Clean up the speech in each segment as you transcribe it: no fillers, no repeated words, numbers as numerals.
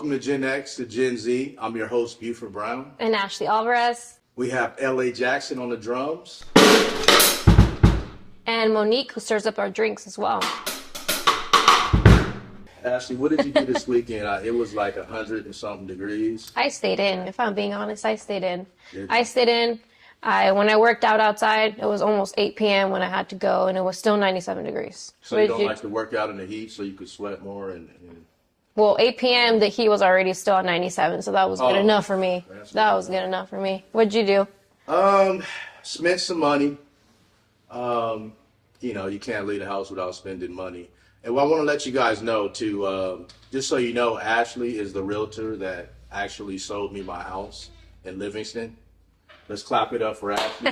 Welcome to Gen X to Gen Z. I'm your host, Buford Brown. And Ashley Alvarez. We have L.A. Jackson on the drums. And Monique, who stirs up our drinks as well. Ashley, what did you do this weekend? It was like 100 and something degrees. I stayed in. If I'm being honest, I stayed in. I stayed in. When I worked out outside, it was almost 8 p.m. when I had to go, and it was still 97 degrees. So you don't like to work out in the heat so you could sweat more? Well, 8 p.m., the heat was already still at 97, so that was good enough for me. That was good enough for me. What'd you do? Spent some money. You can't leave the house without spending money. And I want to let you guys know, too, just so you know, Ashley is the realtor that actually sold me my house in Livingston. Let's clap it up for Ashley.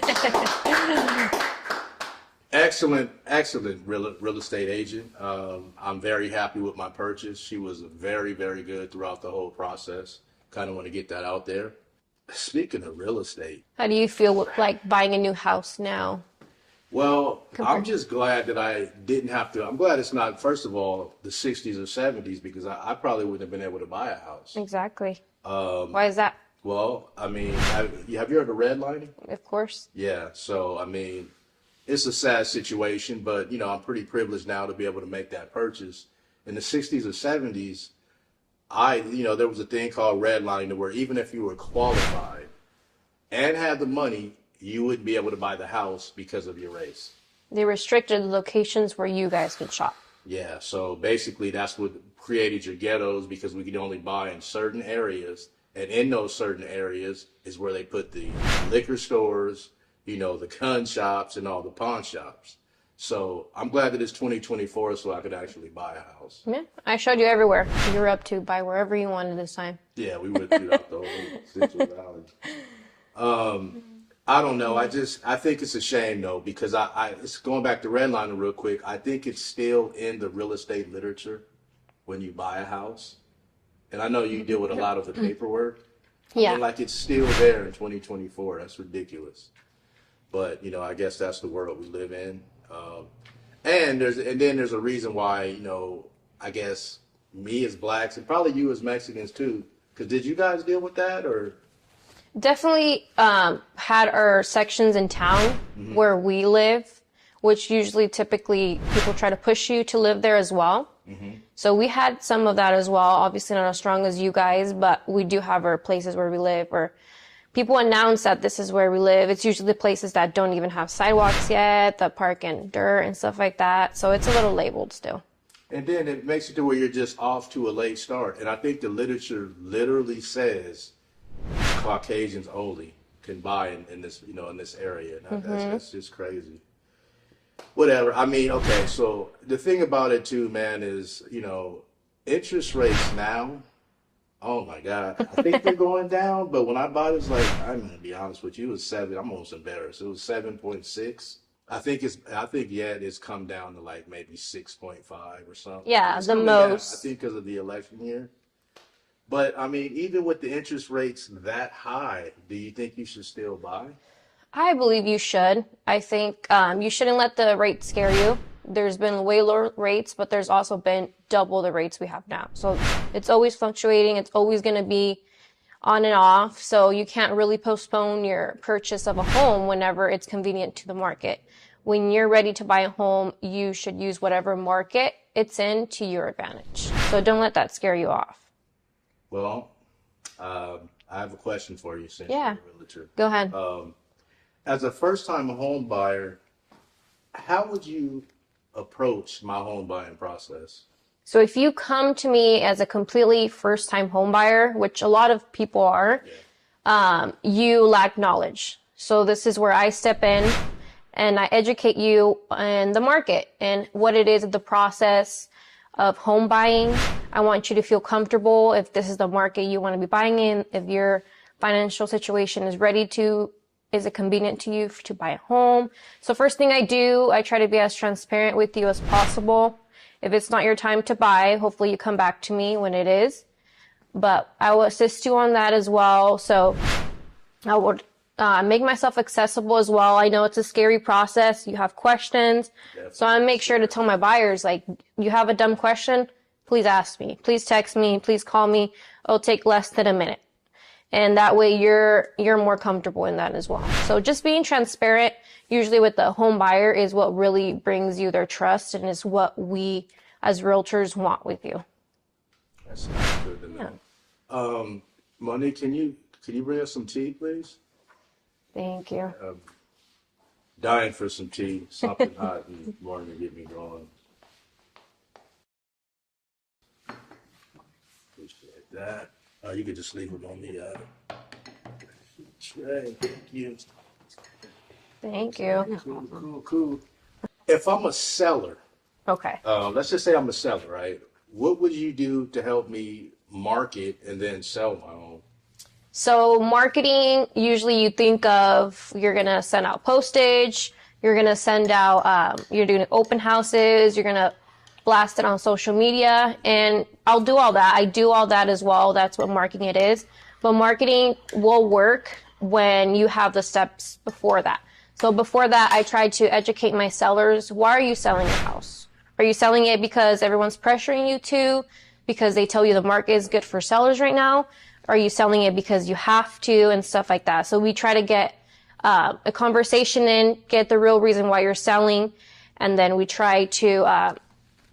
Excellent real estate agent. I'm very happy with my purchase. She was very, very good throughout the whole process. Kind of want to get that out there. Speaking of real estate. How do you feel like buying a new house now? Well, I'm just glad that I didn't have to. I'm glad it's not, first of all, the 60s or 70s, because I probably wouldn't have been able to buy a house. Exactly. Why is that? Well, I mean, have you heard of redlining? Of course. Yeah. So, I mean, it's a sad situation, but, I'm pretty privileged now to be able to make that purchase. In the 60s or 70s, there was a thing called redlining where even if you were qualified and had the money, you wouldn't be able to buy the house because of your race. They restricted the locations where you guys could shop. Yeah, so basically that's what created your ghettos, because we could only buy in certain areas. And in those certain areas is where they put the liquor stores, the gun shops and all the pawn shops. So I'm glad that it's 2024 so I could actually buy a house. Yeah, I showed you everywhere. You were up to buy wherever you wanted this time. Yeah, we went throughout the whole Central Valley. I don't know. I think it's a shame, though, because it's going back to redlining real quick. I think it's still in the real estate literature when you buy a house. And I know you deal with a lot of the paperwork. Yeah. I mean, like, it's still there in 2024. That's ridiculous. But, I guess that's the world we live in. And then there's a reason why, I guess me as blacks and probably you as Mexicans, too. Because did you guys deal with that or? Definitely had our sections in town where we live, which typically people try to push you to live there as well. So we had some of that as well. Obviously not as strong as you guys, but we do have our places where we live where people announce that this is where we live. It's usually the places that don't even have sidewalks yet, that park in dirt and stuff like that. So it's a little labeled still. And then it makes it to where you're just off to a late start. And I think the literature literally says Caucasians only can buy in this, in this area. That's just crazy. Whatever. I mean, okay, so the thing about it too, man, is, interest rates now, oh my God, I think they're going down. But when I bought it, it's like, I'm going to be honest with you, it was 7. I'm almost embarrassed. It was 7.6. I think it's come down to like maybe 6.5 or something. Yeah, the most. Down, I think because of the election year. But I mean, even with the interest rates that high, do you think you should still buy? I believe you should. I think you shouldn't let the rate scare you. There's been way lower rates, but there's also been double the rates we have now. So it's always fluctuating. It's always going to be on and off. So you can't really postpone your purchase of a home whenever it's convenient to the market. When you're ready to buy a home, you should use whatever market it's in to your advantage. So don't let that scare you off. Well, I have a question for you since you're a realtor. Go ahead. As a first-time home buyer, how would you approach my home buying process? So if you come to me as a completely first-time home buyer, which a lot of people are, you lack knowledge. So this is where I step in and I educate you on the market and what it is, the process of home buying. I want you to feel comfortable if this is the market you want to be buying in, if your financial situation is it convenient to you to buy a home? So first thing I do, I try to be as transparent with you as possible. If it's not your time to buy, hopefully you come back to me when it is. But I will assist you on that as well. So I would make myself accessible as well. I know it's a scary process. You have questions. Definitely. So I make sure to tell my buyers, like, you have a dumb question, please ask me, please text me, please call me. It'll take less than a minute. And that way you're more comfortable in that as well. So just being transparent, usually with the home buyer, is what really brings you their trust and is what we as realtors want with you. That's good to know. Yeah. Monique, can you bring us some tea, please? Thank you. Dying for some tea, something hot in the morning to get me going. Appreciate that. You could just leave it on the tray. Thank you. Thank you. Cool. If I'm a seller, Okay. let's just say I'm a seller, right? What would you do to help me market and then sell my home? So marketing, usually you think of, you're going to send out postage, you're going to send out, you're doing open houses, you're going to blast it on social media, and I'll do all that. I do all that as well. That's what marketing it is. But marketing will work when you have the steps before that. So before that, I try to educate my sellers. Why are you selling your house? Are you selling it because everyone's pressuring you to? Because they tell you the market is good for sellers right now? Are you selling it because you have to, and stuff like that? So we try to get a conversation in, get the real reason why you're selling, and then we try to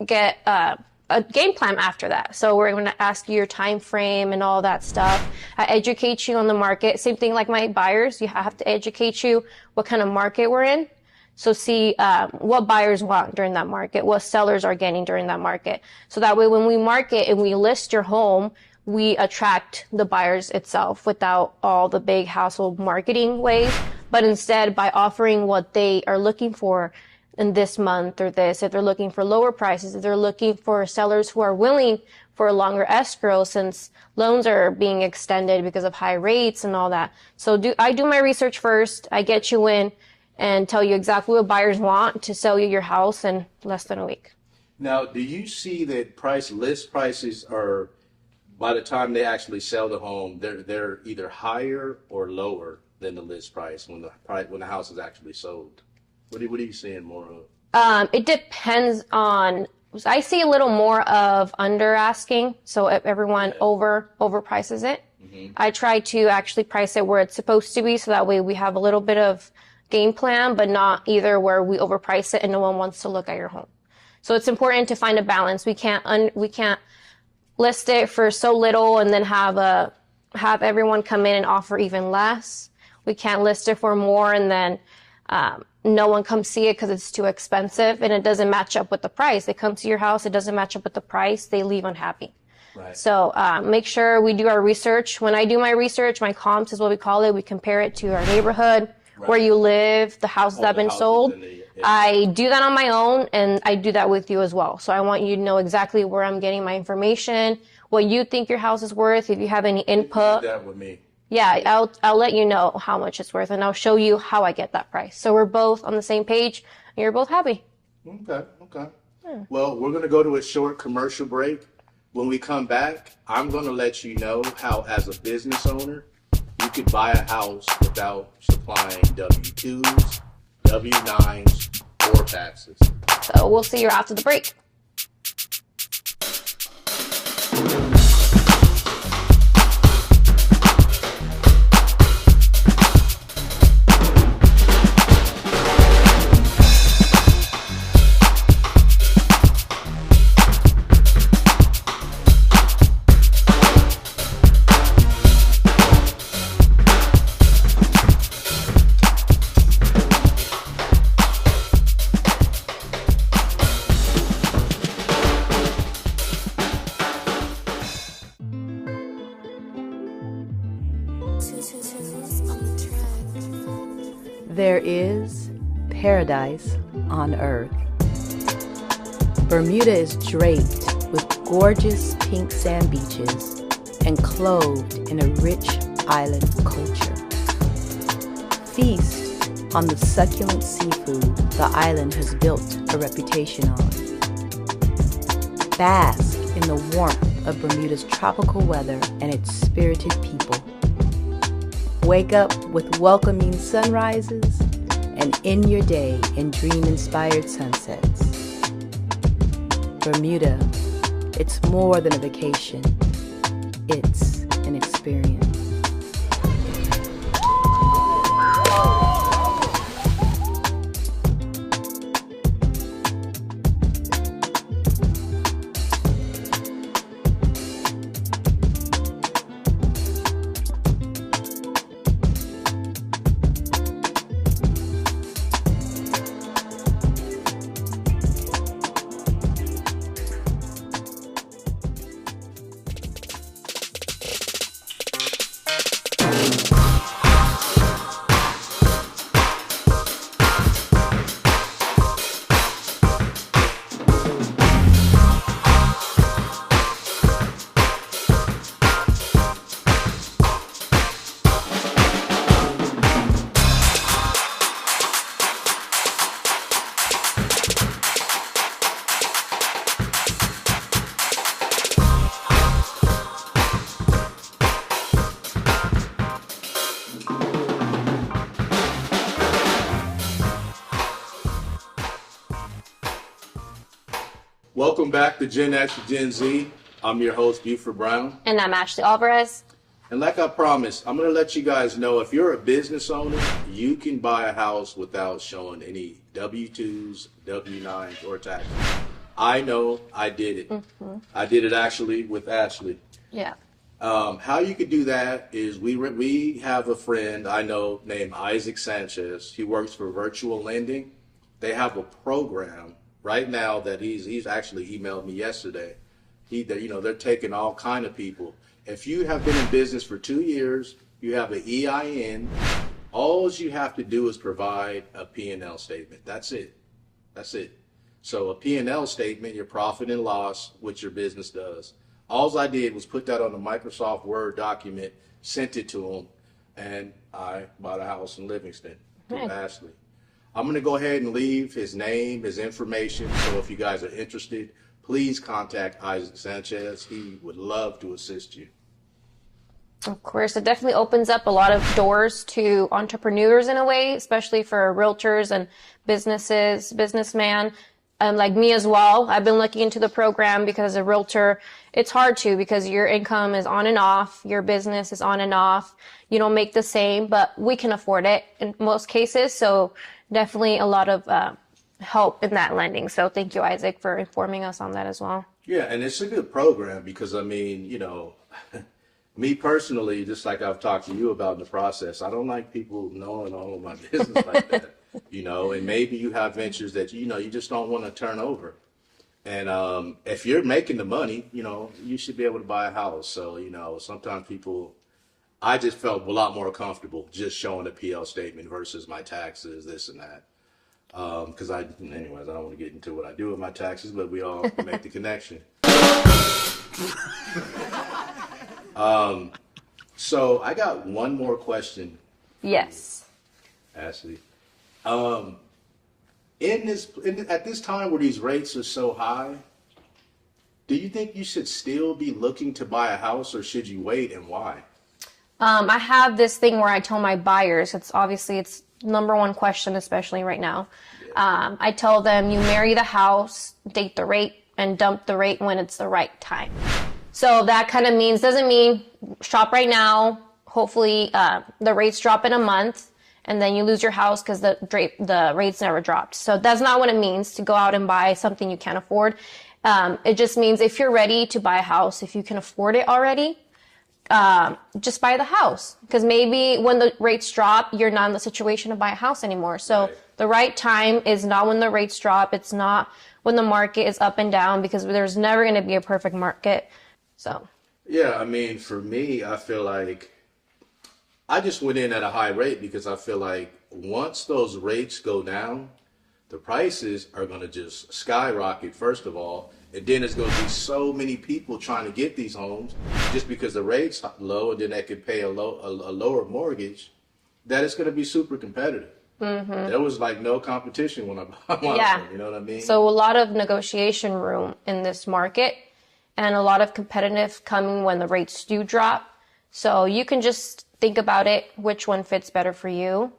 get a game plan after that. So we're going to ask you your time frame and all that stuff. I educate you on the market. Same thing like my buyers. You have to educate you what kind of market we're in. So see what buyers want during that market, what sellers are getting during that market. So that way when we market and we list your home, we attract the buyers itself without all the big household marketing ways, but instead by offering what they are looking for in this month or this, if they're looking for lower prices, if they're looking for sellers who are willing for a longer escrow since loans are being extended because of high rates and all that. So I do my research first. I get you in and tell you exactly what buyers want to sell you your house in less than a week. Now, do you see that list prices are, by the time they actually sell the home, they're either higher or lower than the list price when the house is actually sold? What are you seeing more of? It depends on. I see a little more of under asking, so if everyone overprices it. Mm-hmm. I try to actually price it where it's supposed to be, so that way we have a little bit of game plan, but not either where we overprice it and no one wants to look at your home. So it's important to find a balance. We can't list it for so little and then have everyone come in and offer even less. We can't list it for more and then no one comes see it because it's too expensive and it doesn't match up with the price. They come to your house, it doesn't match up with the price, they leave unhappy. Right. So make sure we do our research. When I do my research, my comps is what we call it. We compare it to our neighborhood, right, where you live, the houses that have been sold. I do that on my own, and I do that with you as well. So I want you to know exactly where I'm getting my information, what you think your house is worth, if you have any input. Do that with me. Yeah, I'll let you know how much it's worth, and I'll show you how I get that price. So we're both on the same page, and you're both happy. Okay. Yeah. Well, we're going to go to a short commercial break. When we come back, I'm going to let you know how, as a business owner, you could buy a house without supplying W-2s, W-9s, or taxes. So we'll see you after the break. There is paradise on earth. Bermuda is draped with gorgeous pink sand beaches and clothed in a rich island culture. Feast on the succulent seafood the island has built a reputation on. Bask in the warmth of Bermuda's tropical weather and its spirited people. Wake up with welcoming sunrises and end your day in dream-inspired sunsets. Bermuda, It's more than a vacation. It's an experience. Welcome back to Gen X, Gen Z. I'm your host, Buford Brown. And I'm Ashley Alvarez. And like I promised, I'm going to let you guys know if you're a business owner, you can buy a house without showing any W-2s, W-9s, or taxes. I know I did it. Mm-hmm. I did it actually with Ashley. Yeah. How you could do that is we have a friend I know named Isaac Sanchez. He works for Virtual Lending. They have a program right now that he's actually emailed me yesterday. They're taking all kind of people. If you have been in business for 2 years, you have an EIN, all you have to do is provide a P&L statement. That's it. So a P&L statement, your profit and loss, which your business does. All I did was put that on a Microsoft Word document, sent it to him, and I bought a house in Livingston through Ashley. I'm going to go ahead and leave his name, his information, so if you guys are interested, please contact Isaac Sanchez. He would love to assist you. Of course, it definitely opens up a lot of doors to entrepreneurs in a way, especially for realtors and businessmen. Like me as well. I've been looking into the program because as a realtor, it's hard because your income is on and off, your business is on and off. You don't make the same, but we can afford it in most cases. So definitely a lot of help in that lending. So thank you, Isaac, for informing us on that as well. Yeah, and it's a good program because, I mean, me personally, just like I've talked to you about in the process, I don't like people knowing all of my business like that. And maybe you have ventures that, you just don't want to turn over. And if you're making the money, you should be able to buy a house. So, sometimes I just felt a lot more comfortable just showing a PL statement versus my taxes, this and that. Because anyways, I don't want to get into what I do with my taxes, but we all make the connection. So I got one more question. Yes. Ashley. At this time where these rates are so high, do you think you should still be looking to buy a house, or should you wait, and why? I have this thing where I tell my buyers, it's number one question, especially right now. Yeah. I tell them you marry the house, date the rate, and dump the rate when it's the right time. So that kind of doesn't mean shop right now. Hopefully, the rates drop in a month, and then you lose your house because the rates never dropped. So that's not what it means to go out and buy something you can't afford. It just means if you're ready to buy a house, if you can afford it already, just buy the house. Because maybe when the rates drop, you're not in the situation to buy a house anymore. So the right time is not when the rates drop. It's not when the market is up and down, because there's never going to be a perfect market. So. Yeah, I mean, for me, I feel like I just went in at a high rate because I feel like once those rates go down, the prices are going to just skyrocket, first of all. And then there's going to be so many people trying to get these homes just because the rate's low, and then they could pay a lower mortgage, that it's going to be super competitive. Mm-hmm. There was like no competition when I bought one, you know what I mean? So a lot of negotiation room in this market, and a lot of competitive coming when the rates do drop. So you can just think about it, which one fits better for you,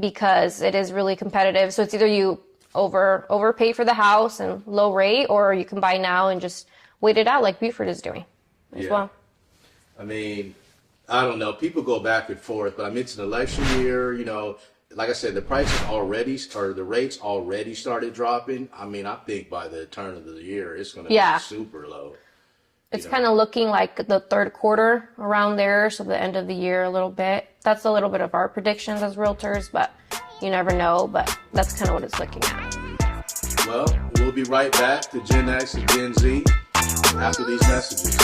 because it is really competitive. So it's either you overpay for the house and low rate, or you can buy now and just wait it out like Buford is doing as well. I mean, I don't know. People go back and forth, but I mean, it's an election year. You know, like I said, the prices already, or the rates already started dropping. I mean, I think by the turn of the year, it's going to be super low. It's kind of looking like the third quarter around there, so the end of the year a little bit. That's a little bit of our predictions as realtors, but you never know. But that's kind of what it's looking at. Well, we'll be right back to Gen X and Gen Z after these messages.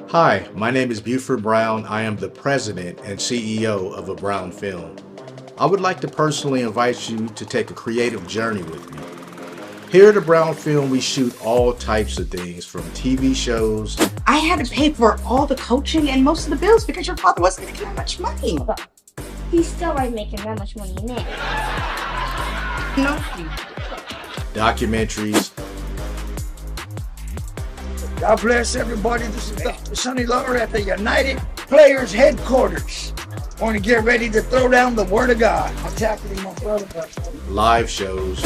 Hi, my name is Buford Brown. I am the president and CEO of A Brown Film. I would like to personally invite you to take a creative journey with me. Here at A Brown Film, we shoot all types of things, from TV shows. I had to pay for all the coaching and most of the bills because your father wasn't making that much money. He's still right making that much money in it. No. Documentaries. God bless everybody. This is Dr. Sonny Lover at the United Players Headquarters. Want to get ready to throw down the Word of God. I'm tackling my brother. Live shows.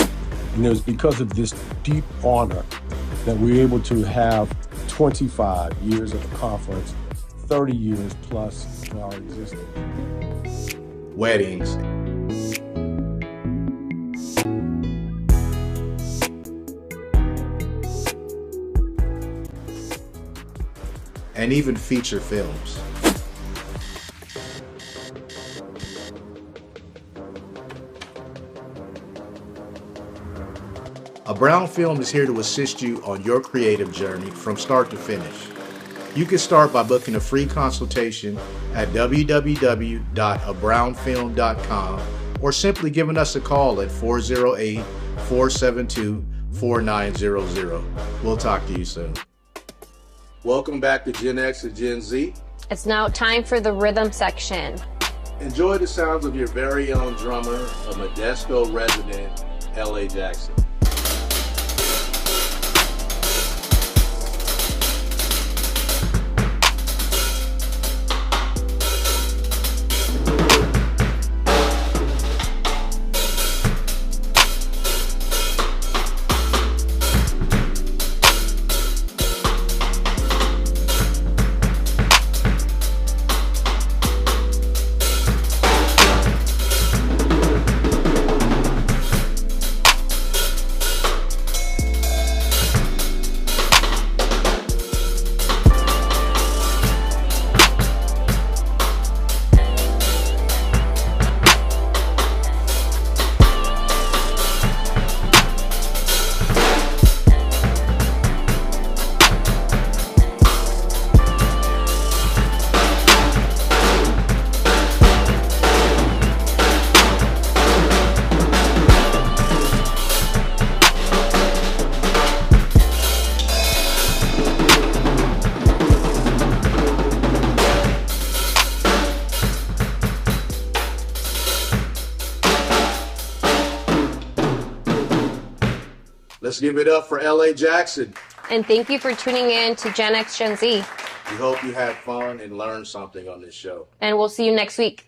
And it was because of this deep honor that we were able to have 25 years of the conference, 30 years plus in our existence. Weddings. And even feature films. A Brown Film is here to assist you on your creative journey from start to finish. You can start by booking a free consultation at www.abrownfilm.com or simply giving us a call at 408-472-4900. We'll talk to you soon. Welcome back to Gen X and Gen Z. It's now time for the rhythm section. Enjoy the sounds of your very own drummer, a Modesto resident, L.A. Jackson. Let's give it up for L.A. Jackson. And thank you for tuning in to Gen X, Gen Z. We hope you had fun and learned something on this show. And we'll see you next week.